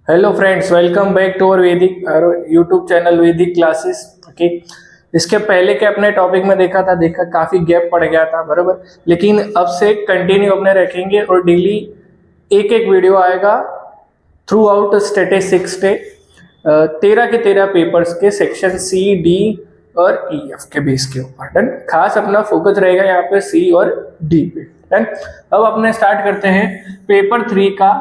Hello friends, welcome back to our Vedic YouTube channel Vedic classes. Okay, इसके पहले के अपने टॉपिक में देखा काफी गैप पड़ गया था, बराबर। लेकिन अब से कंटिन्यू अपने रखेंगे और डेली एक एक वीडियो आएगा थ्रू आउट स्टैटिस्टिक्स डे 13 के 13 पेपर्स के सेक्शन सी, डी और ई एफ के बेस के ऊपर। डन। खास अपना फोकस रहेगा यहाँ पे सी और डी पे। डन। अब अपने स्टार्ट करते हैं पेपर 3 का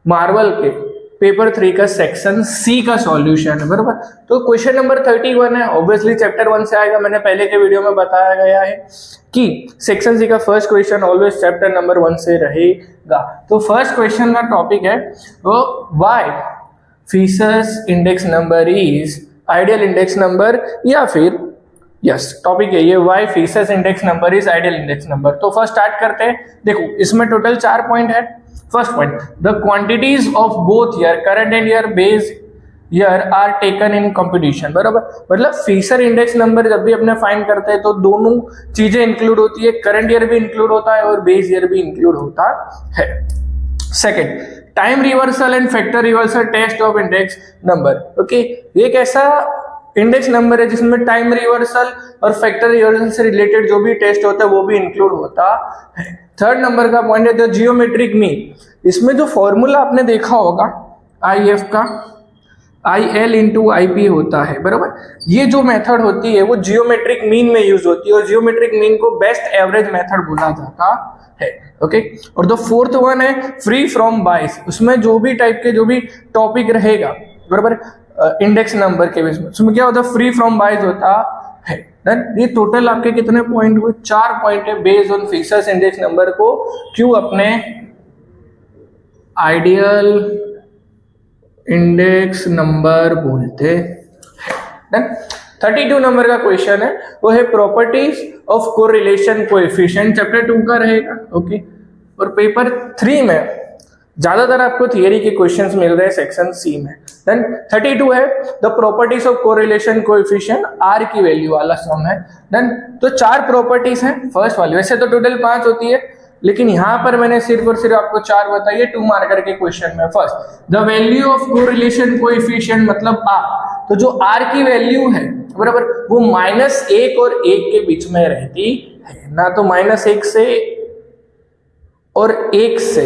मार्वल के पेपर 3 का सेक्शन सी का सॉल्यूशन है, बराबर। तो क्वेश्चन नंबर 31 है, ऑब्वियसली चैप्टर 1 से आएगा। मैंने पहले के वीडियो में बताया गया है कि सेक्शन सी का first question always chapter number 1 से रहेगा। तो फर्स्ट क्वेश्चन का टॉपिक है वो why Fisher's index number is ideal index number, या फिर यस टॉपिक है ये why Fisher's index number is ideal index number. तो फर्स्ट स्टार्ट करते हैं। देखो, इसमें टोटल 4 पॉइंट है। First point, the quantities of both year current and year base year are taken in competition, बराबर। मतलब फीसर इंडेक्स नंबर जब भी अपने फाइंड करते हैं तो दोनों चीजें इंक्लूड होती है, करंट ईयर भी इंक्लूड होता है और बेस ईयर भी इंक्लूड होता है। Second, time reversal and factor reversal test of index number. Okay, ये एक ऐसा इंडेक्स नंबर है जिसमें टाइम रिवर्सल और फैक्टर रिवर्सल से रिलेटेड जो भी टेस्ट होता है वो भी इंक्लूड होता है। थर्ड नंबर का पॉइंट है द जियोमेट्रिक मीन। इसमें जो फॉर्मूला आपने देखा होगा आई एफ का, I L into I P होता है, बराबर। ये जो मेथड होती है वो जियोमेट्रिक मीन में यूज होती है और जियोमेट्रिक मीन को बेस्ट एवरेज मेथड बोला जाता है। ओके, और द फोर्थ वन है फ्री फ्रॉम बाइस। उसमें जो भी टाइप के जो भी टॉपिक रहेगा, बराबर, इंडेक्स नंबर के बेस में, उसमें क्या होता है, फ्री फ्रॉम बाइस होता है। ये टोटल आपके कितने पॉइंट हुए? 4 पॉइंट है based on faeces index number को क्यों अपने आइडियल इंडेक्स नंबर बोलते हैं। 32 नंबर का क्वेश्चन है वो है properties of correlation coefficient, chapter 2 का रहेगा। ओके, और पेपर 3 में ज्यादातर आपको थियरी के क्वेश्चंस मिल रहे हैं सेक्शन सी में। देन 32 है the properties of correlation coefficient, r की वैल्यू वाला सम है। देन तो 4 प्रॉपर्टीज हैं फर्स्ट वाली, वैसे तो टोटल 5 होती है लेकिन यहां पर मैंने सिर्फ और सिर्फ आपको 4 बताई है 2 मार्कर के क्वेश्चन में। First, the value of correlation coefficient मतलब आर। तो जो आर की वैल्यू है, बराबर, वो -1 और 1 के बीच में रहती है, ना तो -1 से और 1 से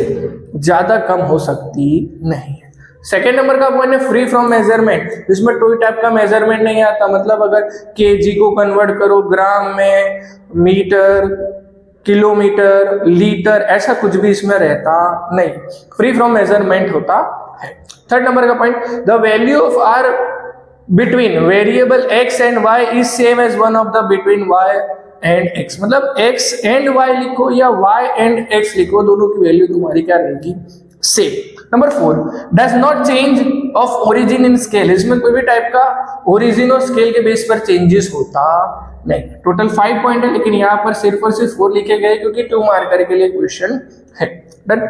ज्यादा कम हो सकती नहीं है। सेकेंड नंबर का पॉइंट है फ्री फ्रॉम मेजरमेंट। इसमें कोई टाइप का मेजरमेंट नहीं आता, मतलब अगर केजी को कन्वर्ट करो ग्राम में, मीटर, किलोमीटर, लीटर, ऐसा कुछ भी इसमें रहता नहीं, फ्री फ्रॉम मेजरमेंट होता है। थर्ड नंबर का point, the value of r between variable x and y is same as one of the between y and x. मतलब एक्स एंड वाई लिखो या वाई एंड एक्स लिखो, दोनों की value तुम्हारी क्या रहेगी? Same. Number 4, does not change of origin in scale. इसमें कोई भी टाइप का ओरिजिन और स्केल के बेस पर चेंजेस होता नहीं। टोटल 5 पॉइंट है लेकिन यहाँ पर सिर्फ और सिर्फ 4 लिखे गए क्योंकि 2 मार्कर के लिए क्वेश्चन है। डन।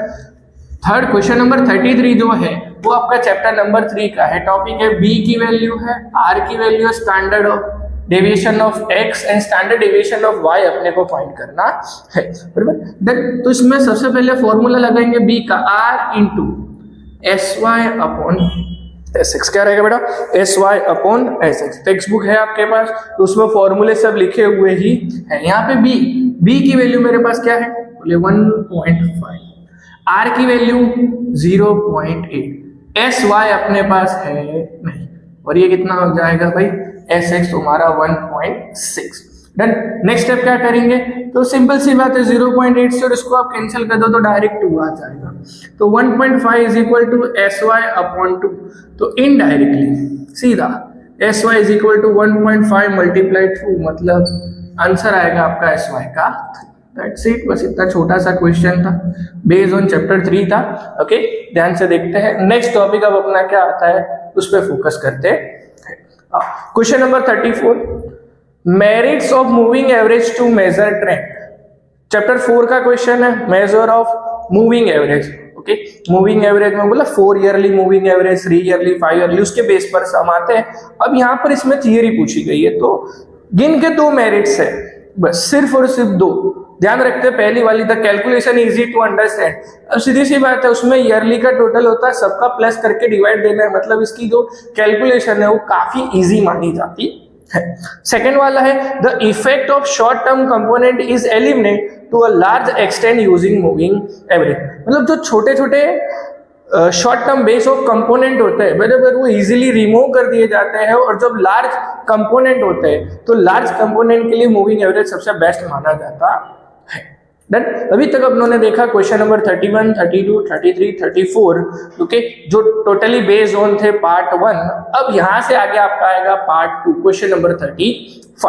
थर्ड क्वेश्चन नंबर 33 जो है वो आपका चैप्टर नंबर 3 का है। टॉपिक है बी की वैल्यू है, आर की वैल्यू है, standard of deviation of x and standard deviation of y अपने को फाइंड करना है, बराबर। देन तो इसमें सबसे पहले फॉर्मूला लगाएंगे b का, r into sy upon sx। क्या रहेगा बेटा? sy upon sx। Text book है आपके पास तो उसमें फॉर्मूले सब लिखे हुए ही है। यहाँ पे b की वैल्यू मेरे पास क्या है? बोले 1.5, r की वैल्यू 0.8, sy अपने पास है नहीं, और ये कितना हो जाएगा भाई? Sx तुम्हारा 1.6। डन। नेक्स्ट स्टेप क्या करेंगे? तो सिंपल सी बात है, 0.8 से और इसको आप कैंसिल कर दो तो डायरेक्ट 2 आ जाएगा। तो 1.5 is equal to sy upon 2। तो इनडायरेक्टली सीधा sy is equal to 1.5 multiply 2, मतलब आंसर आएगा आपका sy का। That's it. बस इतना छोटा सा क्वेश्चन था, बेस्ड ऑन चैप्टर 3 था। ओके, ध्यान से देखते हैं। नेक्स्ट टॉपिक अब अपना क्या आता है उस पर फोकस करते हैं। Question number 34, merits of moving average to measure trend. Chapter 4 का क्वेश्चन है, measure of moving average. Okay, moving average में बोला 4 yearly moving average, 3 yearly, 5 yearly, उसके बेस पर सम आते हैं। अब यहाँ पर इसमें थियरी पूछी गई है तो गिन के 2 मेरिट्स है बस सिर्फ और सिर्फ 2। ध्यान रखते हैं पहली वाली the calculation easy to understand. अब सीधी सी बात है, उसमें ईयरली का टोटल होता है, सबका प्लस करके डिवाइड देना है, मतलब इसकी जो कैलकुलेशन है वो काफी इजी मानी जाती है। सेकेंड वाला है the effect of short term component is eliminate to a large extend using moving average. मतलब जो छोटे छोटे short term base of component होते हैं बराबर, वो इजीली रिमूव कर दिए जाते हैं, और जब लार्ज कंपोनेंट होते हैं तो लार्ज कंपोनेंट के लिए मूविंग एवरेज सबसे बेस्ट माना जाता है। डन। अभी तक अपनों ने देखा क्वेश्चन नंबर 31, 32, 33, 34, ओके, जो टोटली बेस्ड ऑन थे पार्ट 1। अब यहां से आगे आपका आएगा part 2, question number 35।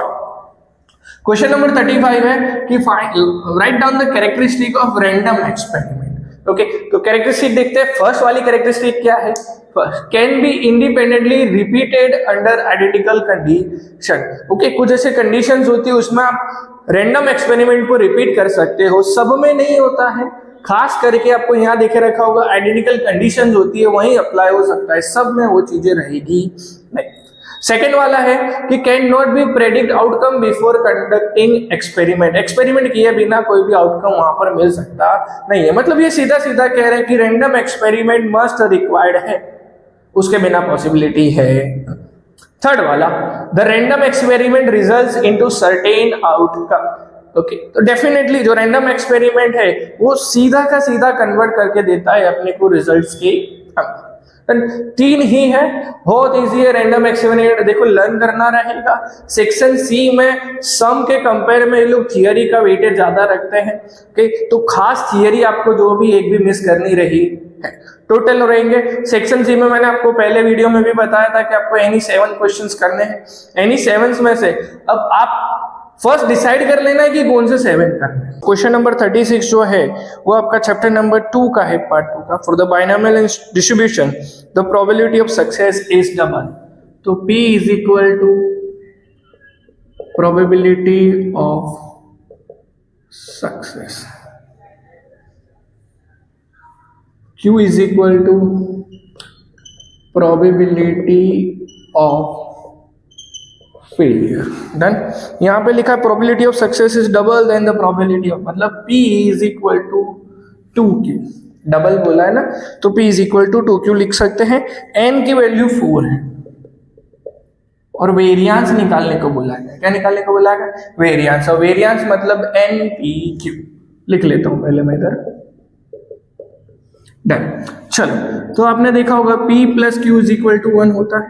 Question number 35 है कि write down the characteristic of random experiment. Okay, तो कैरेक्टरिस्टिक देखते हैं। फर्स्ट वाली कैरेक्टरिस्टिक क्या है? First, can be independently repeated under identical condition. Okay, कुछ ऐसे कंडीशंस होती है उसमें आप रैंडम एक्सपेरिमेंट को रिपीट कर सकते हो, सब में नहीं होता है। खास करके आपको यहाँ देखे रखा होगा आइडेंटिकल कंडीशंस होती है, वहीं अप्लाई हो सकता है, सब में वो चीजें रहेगी नहीं। सेकेंड वाला है कि can not be predict outcome before conducting experiment. Experiment किए बिना कोई भी आउटकम वहां पर मिल सकता नहीं है। मतलब ये सीधा सीधा कह रहे हैं कि रैंडम एक्सपेरिमेंट मस्ट रिक्वायर्ड है, उसके बिना पॉसिबिलिटी है। थर्ड वाला, the random experiment results into certain outcome. Okay, तो डेफिनेटली जो रैंडम एक्सपेरिमेंट है वो सीधा का सीधा कन्वर्ट करके देता है अपने को रिजल्ट्स के अंदर। 3 ही है, बहुत इजी है रैंडम एक्सपेरिमेंट। देखो लर्न करना रहेगा। सेक्शन सी में सम के कंपेयर में ये लोग थियरी का वेटेज ज्यादा रखते हैं। ओके, तो खास थियरी आपको जो भी एक भी मिस करनी रही है। टोटल रहेंगे सेक्शन सी में, मैंने आपको पहले वीडियो में भी बताया था कि आपको एनी 7 क्वेश्चंस करने हैं। एनी 7 में से अब आप फर्स्ट डिसाइड कर लेना है कि कौन से 7 करने हैं। क्वेश्चन नंबर 36 जो है वो आपका चैप्टर नंबर 2 का है, पार्ट 2 का। For the binomial distribution the probability of success is double. तो P is equal to probability of success, Q is equal to probability of failure. Done. यहाँ पे लिखा है probability of success is double than the probability of, मतलब P is equal to 2Q, double बोला है ना, तो P is equal to 2Q लिख सकते हैं। N की वैल्यू 4 है और वेरियांस निकालने को बोला है। क्या निकालने को बोला है? वेरियांस। और वेरियांस मतलब NPQ लिख लेता हूं पहले मैं इधर। डन। चलो, तो आपने देखा होगा P plus Q is equal to 1 होता है।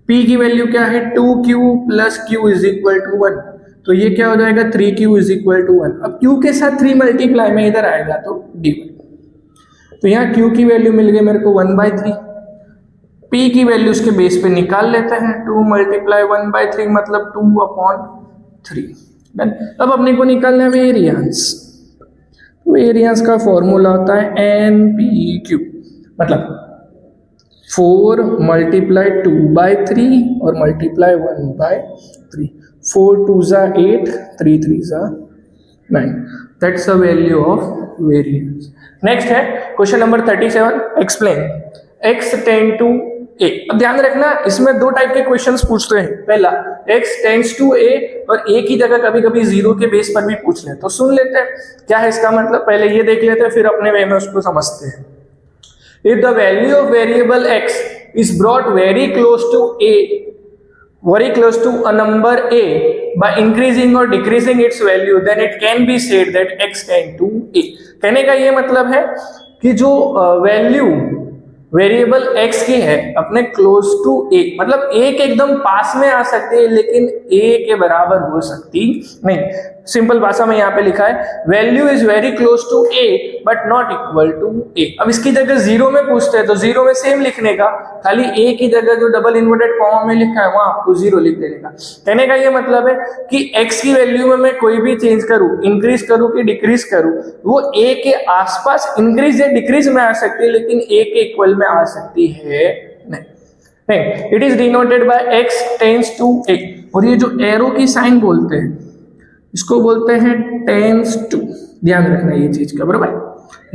P की वैल्यू क्या है? 2Q plus Q is equal to 1। तो ये क्या हो जाएगा? 3Q is equal to 1। अब Q के साथ 3 मल्टीप्लाई में इधर आएगा तो डिवाइड। तो यहाँ Q की वैल्यू मिल गई मेरे को 1/3। P की वैल्यू उसके बेस पे निकाल लेते हैं। 2 मल्टीप्लाई 1/3 मतलब 2/3। डन। अब अपने को निकालना है वेरियांस। वेरियांस का फॉर्मूला होता है NPQ, मतलब 4 मल्टीप्लाई 2/3 और multiply 1/3। 4 2s 8, 3 3s 9। That's the value of variance. Next है question number 37, explain x tend to a। अब ध्यान रखना, इसमें 2 टाइप के क्वेश्चंस पूछते हैं। पहला x टेंड्स टू a, और a की जगह कभी कभी 0 के बेस पर भी पूछ ले। तो सुन लेते हैं क्या है इसका मतलब, पहले ये देख लेते हैं फिर अपने वे में उसको समझते हैं। If the value of variable x is brought very close to a, very close to a number a by increasing or decreasing its value, then it can be said that x tend to a। कहने का ये मतलब है कि जो value variable x की है अपने क्लोज टू a, मतलब a के एकदम पास में आ सकती है लेकिन a के बराबर हो सकती नहीं। सिंपल भाषा में यहाँ पे लिखा है value is very close to a but not equal to a। अब इसकी जगह 0 में पूछते हैं तो 0 में सेम लिखने का, खाली a की जगह जो डबल इन्वर्टेड कॉमा में लिखा है वहां आपको 0 लिख देने का। कहने का ये मतलब है कि x की वैल्यू में मैं कोई भी चेंज करूं, इंक्रीज करूं कि डिक्रीज करूं, वो a के आसपास इंक्रीज या डिक्रीज में आ सकती है लेकिन a के इक्वल में आ सकती है नहीं। It is denoted by x tends to a। और ये जो एरो की साइन बोलते हैं इसको बोलते हैं टेंड्स टू। ध्यान रखना ये चीज का, बराबर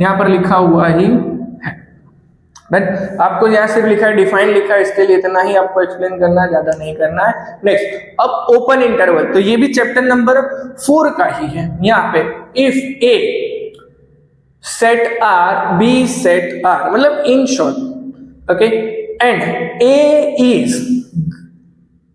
यहाँ पर लिखा हुआ ही है। डन। आपको यहाँ सिर्फ लिखा है डिफाइन लिखा है, इसके लिए इतना ही आपको एक्सप्लेन करना है, ज्यादा नहीं करना है। नेक्स्ट, अब ओपन इंटरवल, तो ये भी चैप्टर नंबर 4 का ही है। यहाँ पे if A set R B set R, मतलब in short okay, and A is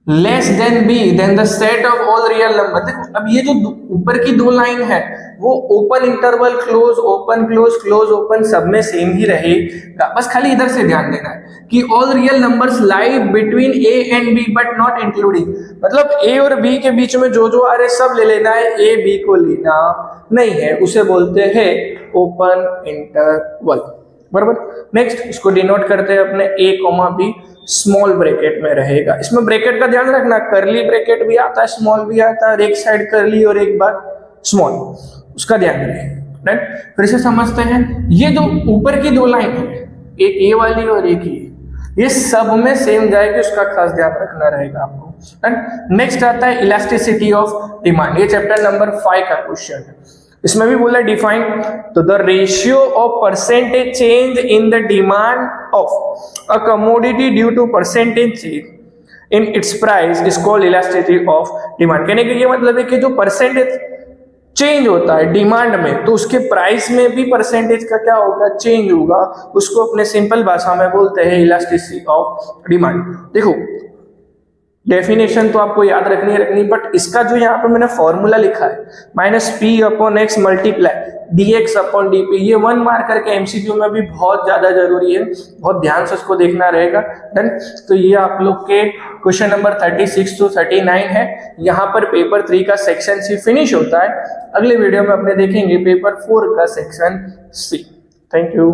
less than B then the set of all real number. देखो अब ये जो ऊपर की दो लाइन है वो open interval close open close close open सब में सेम ही रहेगा, बस खाली इधर से ध्यान देना है कि all real numbers lie between A and B but not including, मतलब ए और बी के बीच में जो जो आ रहे सब ले लेना है, ए बी को लेना नहीं है, उसे बोलते हैं ओपन इंटरवल, बराबर। नेक्स्ट, इसको डिनोट करते हैं अपने ए कॉमा बी, स्मॉल ब्रैकेट में रहेगा। इसमें ब्रैकेट का ध्यान रखना, करली ब्रैकेट भी आता है, स्मॉल भी आता है, एक साइड करली और एक बार स्मॉल, उसका ध्यान रखें, राइट। फिर से समझते हैं, ये जो ऊपर की दो लाइन है, एक ए वाली और एक ये सब में सेम जाएगी, उसका खास ध्यान रखना रहेगा आपको। नेक्स्ट आता है इलास्टिसिटी ऑफ डिमांड, ये चैप्टर नंबर 5 का क्वेश्चन है। इसमें भी बोला डिफाइन, तो the ratio of percentage change in the demand of a commodity due to percentage change in its price is called elasticity of demand. कहने का ये मतलब है कि जो परसेंटेज चेंज होता है डिमांड में, तो उसके प्राइस में भी परसेंटेज का क्या होगा, चेंज होगा, उसको अपने सिंपल भाषा में बोलते हैं इलास्टिसिटी ऑफ डिमांड। देखो डेफिनेशन तो आपको याद रखनी, बट इसका जो यहाँ पे मैंने फॉर्मूला लिखा है -p/x मल्टीप्लाई dx/dt, ये 1 मार्क करके एमसीक्यू में भी बहुत ज्यादा जरूरी है, बहुत ध्यान से उसको देखना रहेगा। डन। तो ये आप लोग के क्वेश्चन नंबर 36 to 39 है। यहाँ पर पेपर 3 का सेक्शन सी फिनिश होता है। अगले वीडियो में अपने देखेंगे पेपर 4 का सेक्शन सी। Thank you.